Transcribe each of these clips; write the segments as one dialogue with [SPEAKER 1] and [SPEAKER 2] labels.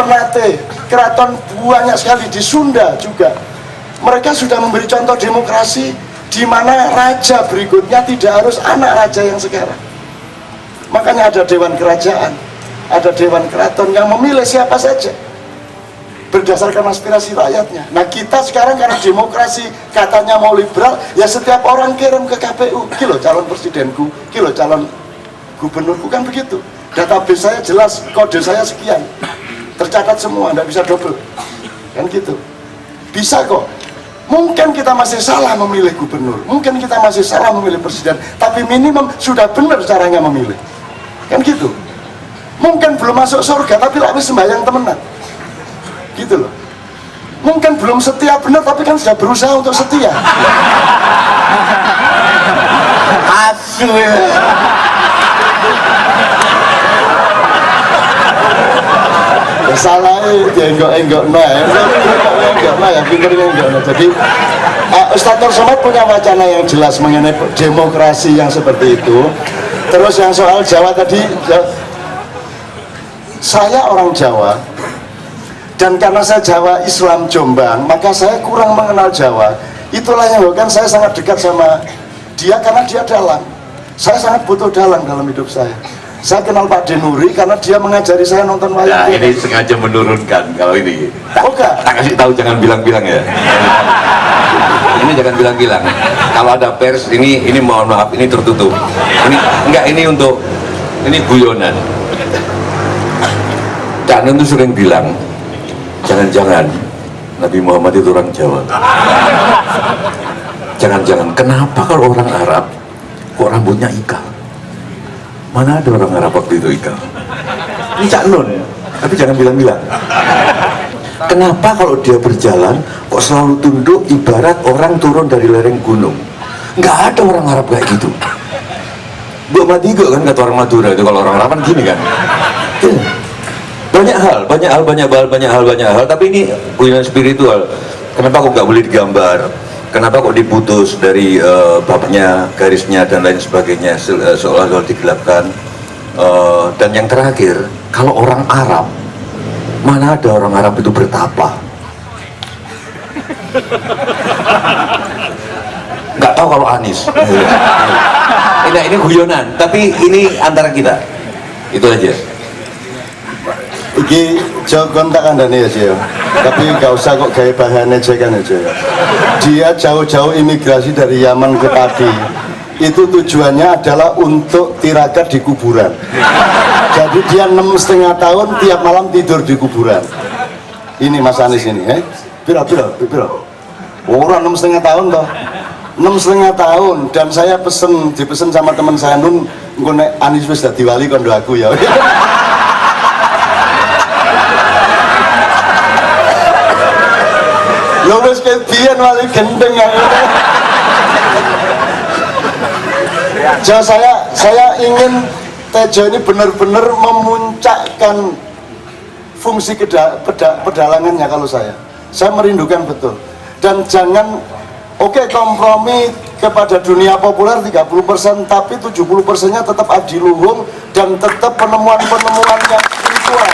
[SPEAKER 1] Ternate, keraton banyak sekali di Sunda juga. Mereka sudah memberi contoh demokrasi di mana raja berikutnya tidak harus anak raja yang sekarang. Makanya ada dewan kerajaan, ada dewan keraton yang memilih siapa saja berdasarkan aspirasi rakyatnya. Nah kita sekarang karena demokrasi katanya mau liberal, ya setiap orang kirim ke KPU, kilo calon presidenku, kilo calon gubernurku, kan begitu. Database saya jelas, kode saya sekian, tercatat semua, tidak bisa double, kan gitu. Bisa kok. Mungkin kita masih salah memilih gubernur, mungkin kita masih salah memilih presiden, tapi minimum sudah benar caranya memilih, kan gitu. Mungkin belum masuk surga, tapi lagi sembahyang temenan, gitu loh. Mungkin belum setia benar, tapi kan sudah berusaha untuk setia. Asu ya. Salah dia enggak ya, pinternya enggak. Jadi Ustadz Nur Somad punya wacana yang jelas mengenai demokrasi yang seperti itu. Terus yang soal Jawa tadi, saya orang Jawa dan karena saya Jawa Islam Jombang, maka saya kurang mengenal Jawa. Itulah yang menyebabkan saya sangat dekat sama dia karena dia dalang. Saya sangat butuh dalang dalam hidup saya. Saya kenal Pak Denuri karena dia mengajari saya nonton wayang.
[SPEAKER 2] Nah, ini sengaja menurunkan kalau ini. Tak kasih tahu, jangan bilang-bilang ya. Ini jangan bilang-bilang. Kalau ada pers, ini mohon maaf, ini tertutup. Ini untuk ini guyonan. Cak Nun tuh sering bilang, jangan-jangan Nabi Muhammad itu orang Jawa. Jangan-jangan, kenapa kalau orang Arab kok rambutnya ikal? Mana ada orang Arab waktu itu ikal? Ini Cak Nun, tapi jangan bilang-bilang. Kenapa kalau dia berjalan kok selalu tunduk ibarat orang turun dari lereng gunung? Nggak ada orang Arab kayak gitu. Mbok mati juga kan kata orang Madura itu, kalau orang Arab kan gini kan. Banyak hal, tapi ini guyonan spiritual. Kenapa kok nggak boleh digambar? Kenapa kok diputus dari babnya, garisnya dan lain sebagainya, seolah-olah digelapkan. Dan yang terakhir, kalau orang Arab, mana ada orang Arab itu bertapa? Nggak tahu kalau Anies. Ini guyonan, tapi ini antara kita. Itu aja.
[SPEAKER 1] Iki Jokon tak kandani aja ya, tapi nggak usah kok gaya bahan aja kan aja ya. Dia jauh-jauh imigrasi dari Yaman ke Padi, itu tujuannya adalah untuk tirakat di kuburan. Jadi dia 6,5 tahun tiap malam tidur di kuburan. Ini Mas Anies ini, Piro. Orang 6,5 tahun toh, 6,5 tahun, dan saya dipesen sama teman saya, Nun, nek Anies wis dadi wali kondo aku ya. Lo wis kebiyen wali gendeng ya. Jadi saya ingin Tejo ini benar-benar memuncakkan fungsi pedalangannya. Kalau saya merindukan betul, dan jangan kompromi kepada dunia populer 30%, tapi 70%-nya tetap adiluhung dan tetap penemuan-penemuan yang spiritual.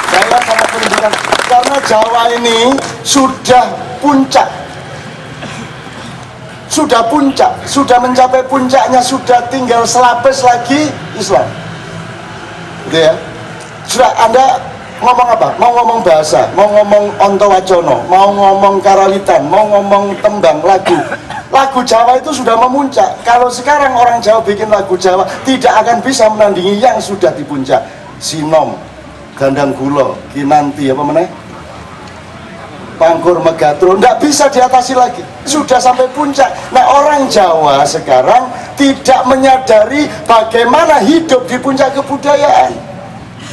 [SPEAKER 1] Saya sangat merindukan, karena Jawa ini sudah puncak, sudah mencapai puncaknya, sudah tinggal selapis lagi Islam, gitu ya. Sudah, Anda ngomong apa? Mau ngomong bahasa, mau ngomong Ontowacono, mau ngomong Karawitan, mau ngomong tembang, lagu Jawa itu sudah memuncak. Kalau sekarang orang Jawa bikin lagu Jawa, tidak akan bisa menandingi yang sudah di puncak. Sinom, Gandang Gulo, Kinanti, apa meneh? Pangkur Megatro, tidak bisa diatasi lagi, sudah sampai puncak. Nah, orang Jawa sekarang tidak menyadari bagaimana hidup di puncak kebudayaan.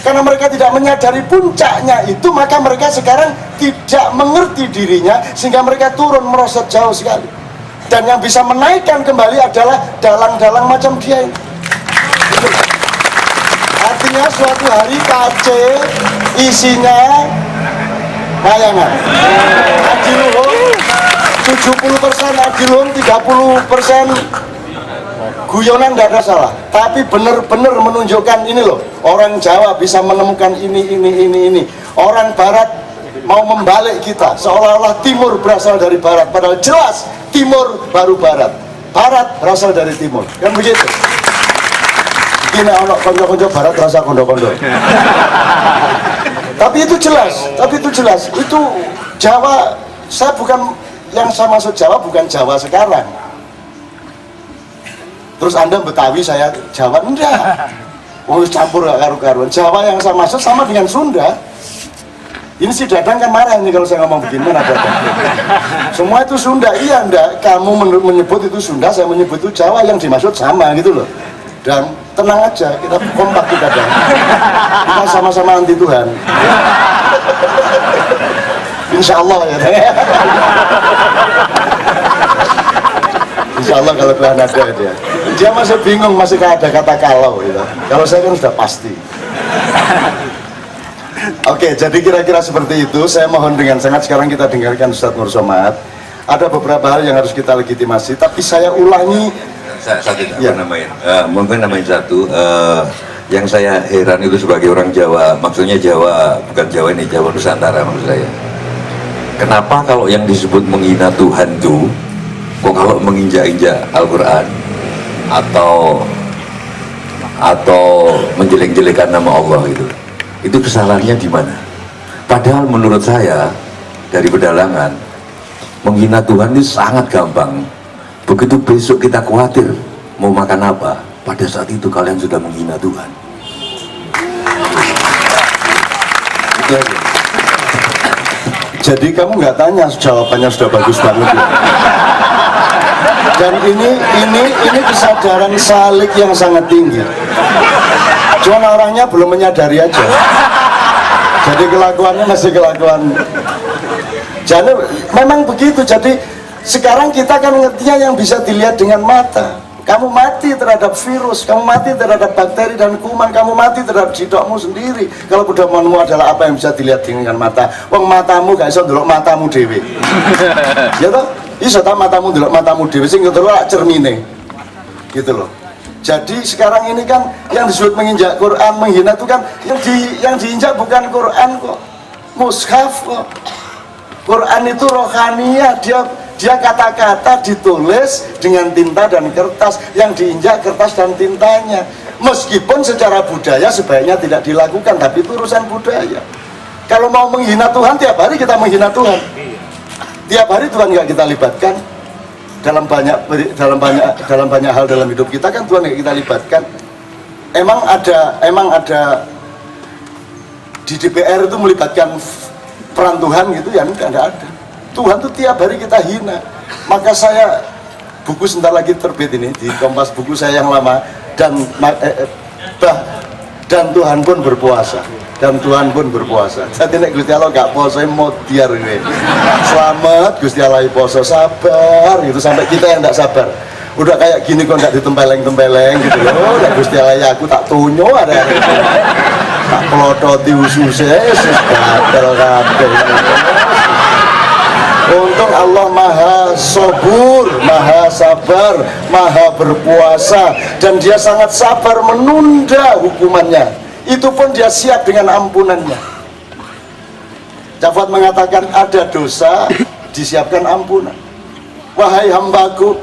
[SPEAKER 1] Karena mereka tidak menyadari puncaknya itu, maka mereka sekarang tidak mengerti dirinya, sehingga mereka turun merosot jauh sekali. Dan yang bisa menaikkan kembali adalah dalang-dalang macam dia ini. Artinya suatu hari KC isinya bayangan. Adiluhung 70%, adiluhung 30%, guyonan nggak ada salah. Tapi benar-benar menunjukkan ini loh, orang Jawa bisa menemukan ini. Orang barat mau membalik kita seolah-olah timur berasal dari barat, padahal jelas timur baru barat, barat berasal dari timur, kan begitu. Ini anak konco-konco barat rasa kondo-kondo. Tapi itu jelas, itu Jawa. Saya bukan, yang saya maksud Jawa bukan Jawa sekarang. Terus Anda Betawi, saya Jawa, enggak. Oh, campur gak karu-karuan. Jawa yang saya maksud sama dengan Sunda. Ini si Dadang kan marah ini kalau saya ngomong begini, mana Dadang? Semua itu Sunda, iya enggak. Kamu menyebut itu Sunda, saya menyebut itu Jawa, yang dimaksud sama gitu loh. Dan tenang aja, kita kompak kita dan kita sama-sama anti Tuhan. Insya Allah ya. Insya Allah kalau Tuhan ada dia masih bingung, masih ada kata kalau gitu. Kalau saya kan sudah pasti. Oke, jadi kira-kira seperti itu. Saya mohon dengan sangat sekarang kita dengarkan Ustadz Nur Somad. Ada beberapa hal yang harus kita legitimasi, tapi saya ulangi.
[SPEAKER 2] Saya tidak namain. Mungkin namain satu. Yang saya heran itu sebagai orang Jawa, maksudnya Jawa, bukan Jawa ini, Jawa Nusantara maksud saya. Kenapa kalau yang disebut menghina Tuhan itu, kok kalau menginjak-injak Al-Quran atau menjelek-jelekan nama Allah itu kesalahannya di mana? Padahal menurut saya dari pedalangan, menghina Tuhan itu sangat gampang. Begitu besok kita khawatir mau makan apa, pada saat itu kalian sudah menghina Tuhan. Itu aja.
[SPEAKER 1] Jadi kamu nggak tanya, jawabannya sudah bagus banget ya. Dan ini kesadaran salik yang sangat tinggi. Cuma orangnya belum menyadari aja. Jadi kelakuannya masih kelakuan. Jadi memang begitu. Jadi sekarang kita kan ngertinya yang bisa dilihat dengan mata. Kamu mati terhadap virus, kamu mati terhadap bakteri dan kuman, kamu mati terhadap jidokmu sendiri. Kalau pedomanmu adalah apa yang bisa dilihat dengan mata. Wong matamu gak iso ndelok matamu dhewe. Ya toh? Iso ta matamu ndelok matamu dhewe sing ndelok cermine. Gitu loh. Jadi sekarang ini kan yang disebut menginjak Quran, menghina itu kan yang diinjak bukan Quran kok. Mushaf kok. Quran itu rohaniah, dia kata-kata ditulis dengan tinta dan kertas, yang diinjak kertas dan tintanya. Meskipun secara budaya sebaiknya tidak dilakukan, tapi itu urusan budaya. Kalau mau menghina Tuhan, tiap hari kita menghina Tuhan. Tiap hari Tuhan nggak kita libatkan dalam banyak hal dalam hidup kita, kan Tuhan nggak kita libatkan. Emang ada di DPR itu melibatkan peran Tuhan gitu ya? Enggak ada. Tuhan tuh tiap hari kita hina. Maka saya, buku sebentar lagi terbit ini di Kompas buku saya yang lama, dan Tuhan pun berpuasa. Dan Tuhan pun berpuasa. Jadi nek Gusti Allah gak poso mau diar ini. Selamat Gusti Allah poso, sabar gitu, sampai kita yang gak sabar. Udah kayak gini kok gak ditempeleng-tempeleng gitu loh. Nek Gusti Allah ya aku tak tunyo ada. Tak pelototi ususnya, gatel kabeh. Untung Allah maha sabur, maha sabar, maha berpuasa, dan dia sangat sabar menunda hukumannya. Itu pun dia siap dengan ampunannya. Jafat mengatakan ada dosa disiapkan ampunan. Wahai hambaku,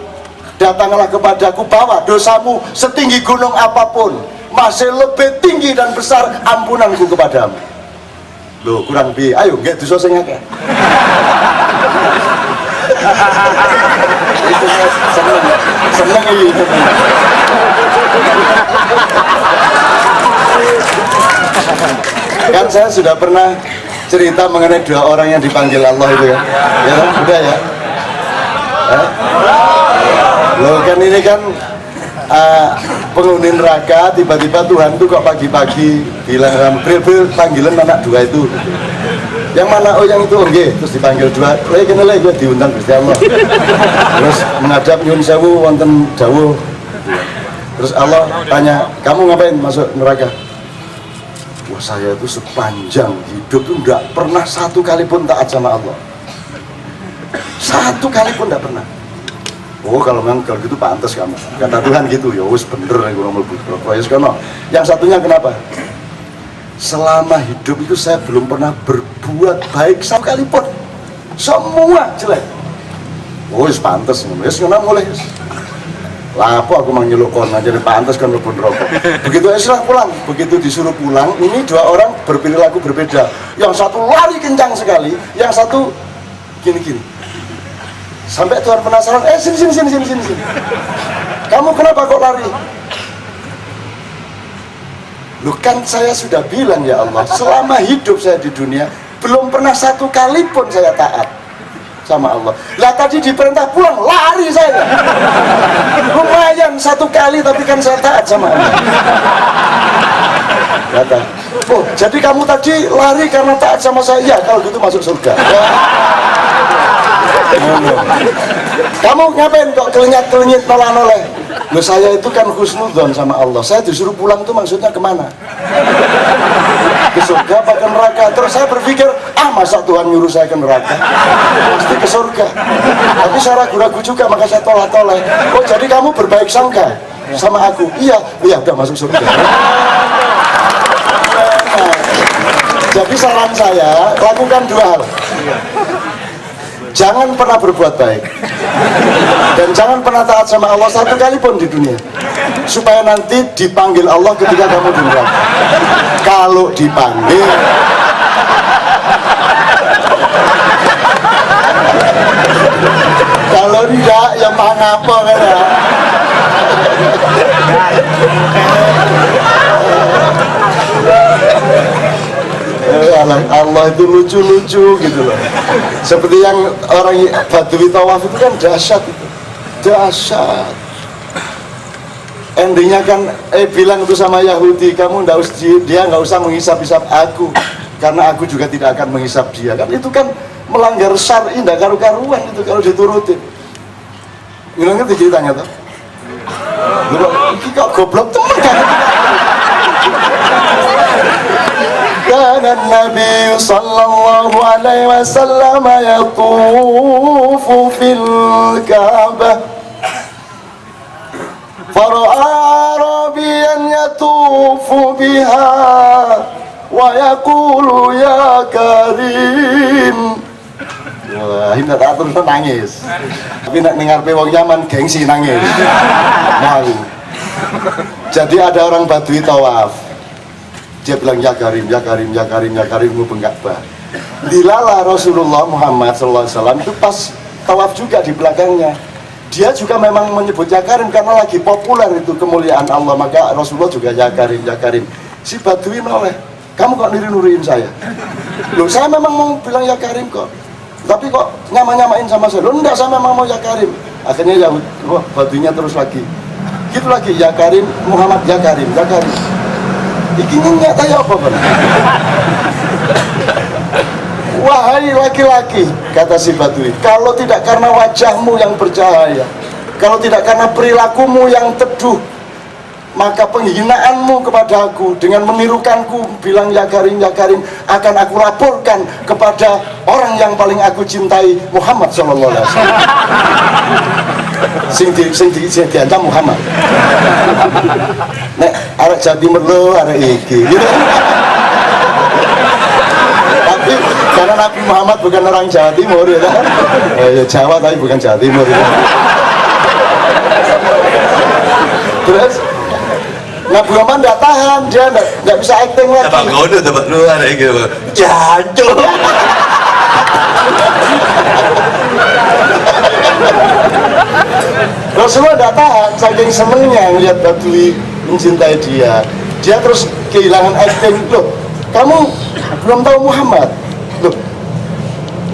[SPEAKER 1] datanglah kepadaku, bawa dosamu setinggi gunung apapun, masih lebih tinggi dan besar ampunanku kepadamu. Loh kurang bi, ayo gak dosa sing akeh. Itu seneng itu. Kan saya sudah pernah cerita mengenai 2 orang yang dipanggil Allah itu ya. Ya kan? Udah ya. Loh kan ini kan penghuni neraka, tiba-tiba Tuhan tuh kok pagi-pagi bilang Bril panggilan anak 2 itu. Yang mana? Oh yang itu, oke. Terus dipanggil 2, kene lagi gue diundang Gusti Allah. Terus menghadap nyun sewu wonten dawuh. Terus Allah tanya, kamu ngapain masuk neraka? Wah saya itu sepanjang hidup tuh enggak pernah 1 kali pun taat sama Allah. 1 kali pun enggak pernah. Oh kalau memang kalau gitu pantas kamu. Kata Tuhan gitu, ya wis bener gue ngomong begitu. Yang satunya kenapa? selama hidup itu saya belum pernah berbuat baik sekalipun. Semua jelek. Oh, wis pantes ngono. Wis ngono mulai. Lah apa aku mang nyeluk kon aja pantes kan mlebu neraka. Begitu Isra pulang, begitu disuruh pulang, ini dua orang berperilaku berbeda. Yang satu lari kencang sekali, yang satu gini-gini. Sampai Tuhan penasaran, sini. Kamu kenapa kok lari? Loh kan saya sudah bilang ya Allah, selama hidup saya di dunia belum pernah satu kali pun saya taat sama Allah. Lah tadi diperintah pulang, lari saya. Lumayan satu kali tapi kan saya taat sama Allah. Kata, oh jadi kamu tadi lari karena taat sama saya? Ya, kalau gitu masuk surga. Ya. Kamu ngapain kok kelenyat-kelenyit noleh-noleh? Loh saya itu kan husnudzon sama Allah. Saya disuruh pulang tuh maksudnya kemana? Ke surga apa ke neraka? Terus saya berpikir, masa Tuhan nyuruh saya ke neraka? Pasti ke surga. Tapi saya ragu-ragu juga, maka saya tolak-tolak. Oh jadi kamu berbaik sangka sama aku? Iya udah masuk surga. Nah, jadi saran saya, lakukan dua hal. Jangan pernah berbuat baik dan jangan pernah taat sama Allah satu kali pun di dunia, supaya nanti dipanggil Allah ketika kamu di neraka. Kalau dipanggil, kalau enggak ya apa kan ya. Allah itu lucu-lucu gitu loh. Seperti yang orang Badui tawaf itu kan dahsyat itu. Dahsyat. Endingnya kan bilang itu sama Yahudi, kamu dia nggak usah menghisap-hisap aku, karena aku juga tidak akan menghisap dia. Kan itu kan melanggar syar'i, ndak karu-karuan itu kalau diturutin. Ngerti ceritanya tuh? Ini kok goblok temen kan? كان النبي صلى الله عليه وسلم يطوف في الكعبة فرأى أعرابيا يطوف بها ويقول يا كريم. Wah, ini tak terus nangis. Tapi nak dengar wong Yaman gengsi nangis. Malu. Jadi ada orang Badui tawaf. Dia bilang ya Karim, ya Karim, ya Karim, ya Karim, ngubeng Ka'bah. Dilala Rasulullah Muhammad SAW itu pas tawaf juga di belakangnya. Dia juga memang menyebut ya Karim karena lagi populer itu kemuliaan Allah. Maka Rasulullah juga ya Karim, ya Karim. Si Badui noleh, kamu kok nuri-nuriin saya? Loh saya memang mau bilang ya Karim kok, tapi kok nyama-nyamain sama saya? Loh enggak, saya memang mau ya Karim. Akhirnya ya Baduinya terus lagi, gitu lagi, ya Karim, Muhammad ya Karim, ya Karim. Iki nyenyak tanya apa kan? Wahai laki-laki, kata si Badui, kalau tidak karena wajahmu yang bercahaya, kalau tidak karena perilakumu yang teduh, maka penghinaanmu kepada aku dengan menirukanku bilang ya Karim akan aku laporkan kepada orang yang paling aku cintai, Muhammad sallallahu alaihi wasallam. Sing diancam Muhammad. Nek arek Jawa Timur lo arek iki gitu. Tapi karena Nabi Muhammad bukan orang Jawa Timur ya kan? Ya Jawa tapi bukan Jawa Timur ya. Terus Nabi Muhammad nggak tahan, dia nggak bisa acting lagi.
[SPEAKER 2] Tebak luar gitu. Jancuk.
[SPEAKER 1] Rasulullah nggak tahan, saking senengnya melihat Badui mencintai dia. Dia terus kehilangan acting. Loh, kamu belum tahu Muhammad? Loh,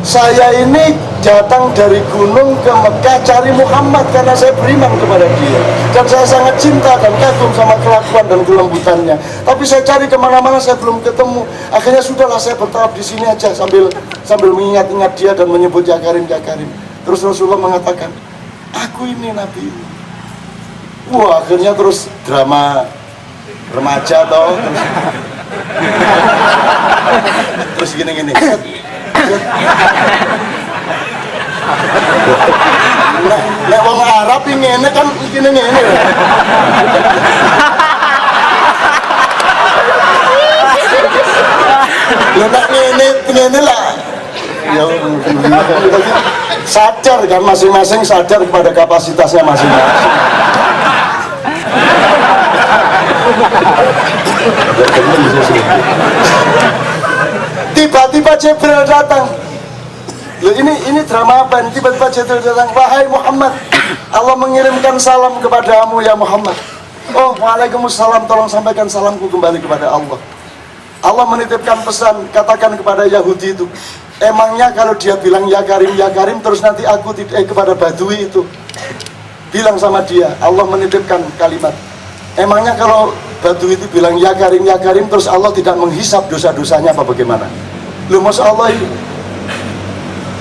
[SPEAKER 1] saya ini datang dari gunung ke Mekah cari Muhammad karena saya beriman kepada dia dan saya sangat cinta dan kagum sama kelakuan dan kelembutannya. Tapi saya cari kemana-mana saya belum ketemu. Akhirnya sudahlah saya bertahap di sini aja sambil mengingat-ingat dia dan menyebut ya Karim, ya Karim. Terus Rasulullah mengatakan, aku ini Nabi. Wah, akhirnya terus drama remaja toh. Terus gini-gini. Nek wong Arab ngene kan ngene. Lho nek ngene lah. Ya sadar kan, masing-masing sadar kepada kapasitasnya masing-masing. Tiba-tiba Jibril datang. Loh, ini drama apa? Tiba-tiba Jibril datang. Wahai Muhammad, Allah mengirimkan salam kepadamu ya Muhammad. Oh, waalaikumsalam, tolong sampaikan salamku kembali kepada Allah. Allah menitipkan pesan, katakan kepada Yahudi itu, emangnya kalau dia bilang ya Karim, terus nanti aku kepada Badui itu bilang sama dia, Allah menitipkan kalimat, emangnya kalau Badui itu bilang ya Karim, terus Allah tidak menghisap dosa-dosanya apa bagaimana? Lu Masya Allah,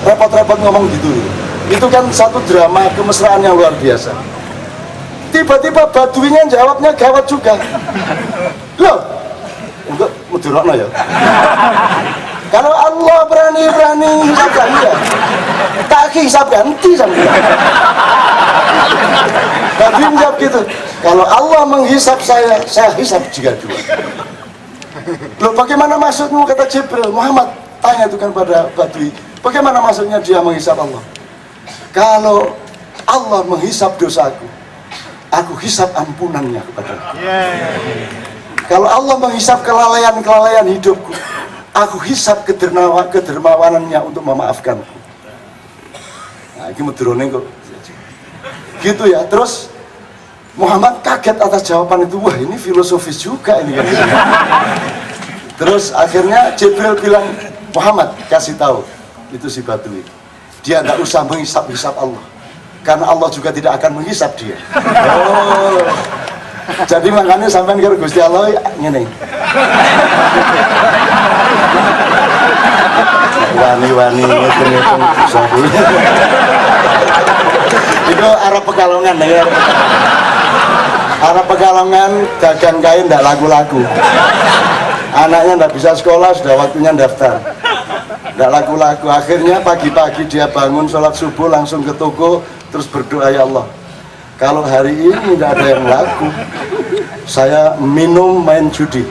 [SPEAKER 1] repot-repot ngomong gitu. Itu kan satu drama kemesraan yang luar biasa. Tiba-tiba Baduinya jawabnya gawat juga. Loh, enggak mudurokno ya. Kalau Allah berani hisap saya, tak hisap ganti sampai. Badui menjawab gitu. Kalau Allah menghisap saya hisap juga. Loh, bagaimana maksudmu, kata Jibril? Muhammad tanya itu kan pada Badui, bagaimana maksudnya dia menghisap Allah? Kalau Allah menghisap dosaku, aku hisap ampunannya kepadaku. Kalau Allah menghisap kelalaian hidupku, aku hisap kedermawanannya untuk memaafkanku. Nah, ini medrone kok. Gitu ya. Terus Muhammad kaget atas jawaban itu. Wah, ini filosofis juga ini kan. Terus akhirnya Jibril bilang, Muhammad kasih tahu itu si Badui, dia tidak usah menghisap Allah, karena Allah juga tidak akan menghisap dia. Oh, jadi makanya sampai ke Gusti Allah ngene. Wani-wani ngitung-ngitung sabu. Itu Arab Pekalongan ya. Arab Pekalongan dagang kain tidak laku-laku. Anaknya tidak bisa sekolah, sudah waktunya daftar. Tidak laku-laku. Akhirnya pagi-pagi dia bangun sholat subuh langsung ke toko, terus berdoa, ya Allah, kalau hari ini tidak ada yang laku, saya minum main judi.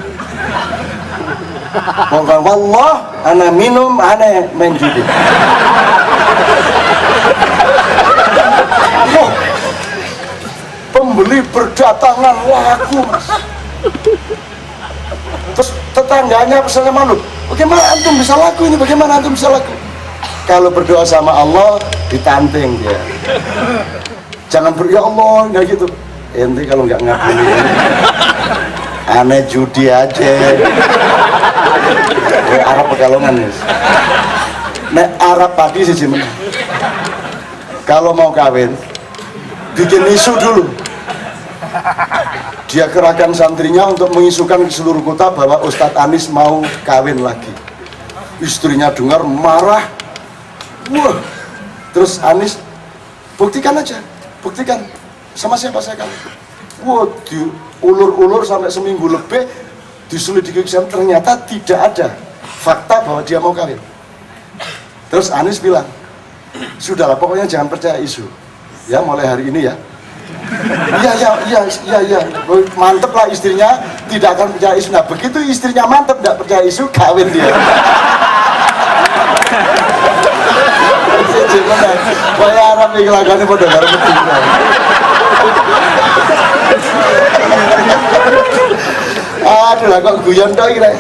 [SPEAKER 1] Pokoknya wallah, ana minum, ana main judi. Oh, pembeli berdatangan laku, Mas. Terus tetangganya pesannya malu, bagaimana antum bisa laku ini, bagaimana antum bisa laku? Kalau berdoa sama Allah ditanteng dia. Jangan ya Allah, nggak gitu. Ente kalau nggak ngabulin, aneh judi aja. Arab Pekalongan nih. Nek Arab pagi sih menang. Kalau mau kawin, bikin isu dulu. Dia kerahkan santrinya untuk mengisukan ke seluruh kota bahwa Ustadz Anis mau kawin lagi. Istrinya dengar marah. Wah, terus Anis, buktikan aja, buktikan sama siapa saya kawin. Wah, diulur-ulur sampai seminggu lebih, diselidiki ternyata tidak ada fakta bahwa dia mau kawin. Terus Anis bilang, sudahlah pokoknya jangan percaya isu. Ya mulai hari ini ya. Iya, mantep lah istrinya tidak akan percaya isu. Nah begitu istrinya mantep tidak percaya isu, kawin dia. Kaya Arab ini kelakuannya pada bareng betul. Aduh lah kok guyon toh kira.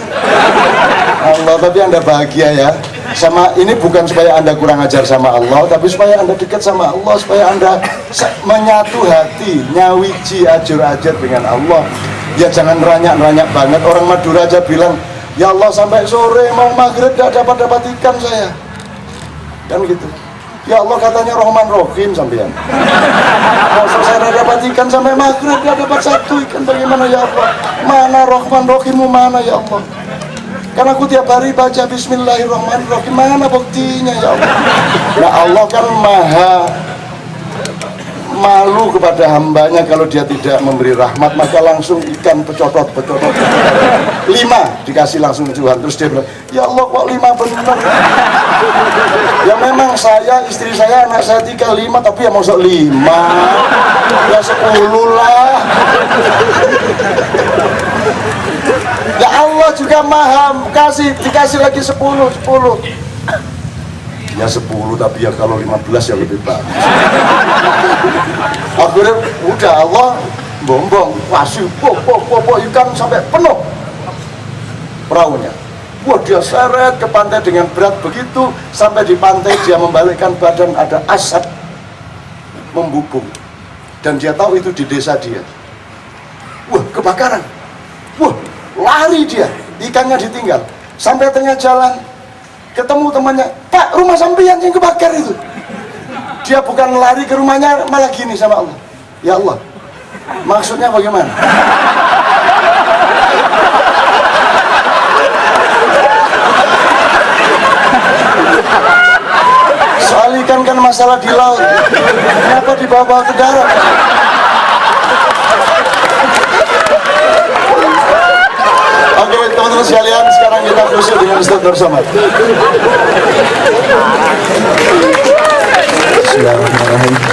[SPEAKER 1] Allah, tapi Anda bahagia ya. Sama ini bukan supaya Anda kurang ajar sama Allah, tapi supaya Anda dekat sama Allah, supaya Anda menyatu hati, nyawiji ajur-ajur dengan Allah. Ya jangan ranyak-ranyak banget. Orang Madura aja bilang, ya Allah sampai sore mau maghrib tidak dapat ikan saya. Kan gitu. Ya Allah katanya Rahman Rahim sampean. Kalau saya tidak dapat ikan sampai maghrib tidak dapat satu ikan, bagaimana ya Allah? Mana Rahman Rahimmu mana ya Allah? Karena aku tiap hari baca Bismillahirrahmanirrahim, mana buktinya ya Allah? Nah Allah kan maha malu kepada hambanya kalau dia tidak memberi rahmat, maka langsung ikan pecotot 5 dikasih langsung Tuhan. Terus dia bilang, ya Allah kok 5 benar? Ya memang saya, istri saya, anak saya 5, tapi ya masuk 5 ya 10 lah. Ya Allah juga maha kasih, dikasih lagi 10. Ya 10, tapi ya kalau 15 ya lebih bagus. Akhirnya udah Allah bombong, kasih ikan sampai penuh perahunya. Wah, dia seret ke pantai dengan berat begitu, sampai di pantai dia membalikkan badan, ada asap membubung, dan dia tahu itu di desa dia. Wah, kebakaran. Wah, lari dia, ikannya ditinggal. Sampai tengah jalan ketemu temannya, Pak, rumah sampean yang kebakar itu. Dia bukan lari ke rumahnya, malah gini sama Allah, ya Allah, maksudnya bagaimana? Soal ikan kan masalah di laut, kenapa dibawa ke darat? Oke, teman-teman sekalian, sekarang kita khusyuk dengan Ustaz Nur Somad. Bismillahirrahmanirrahim.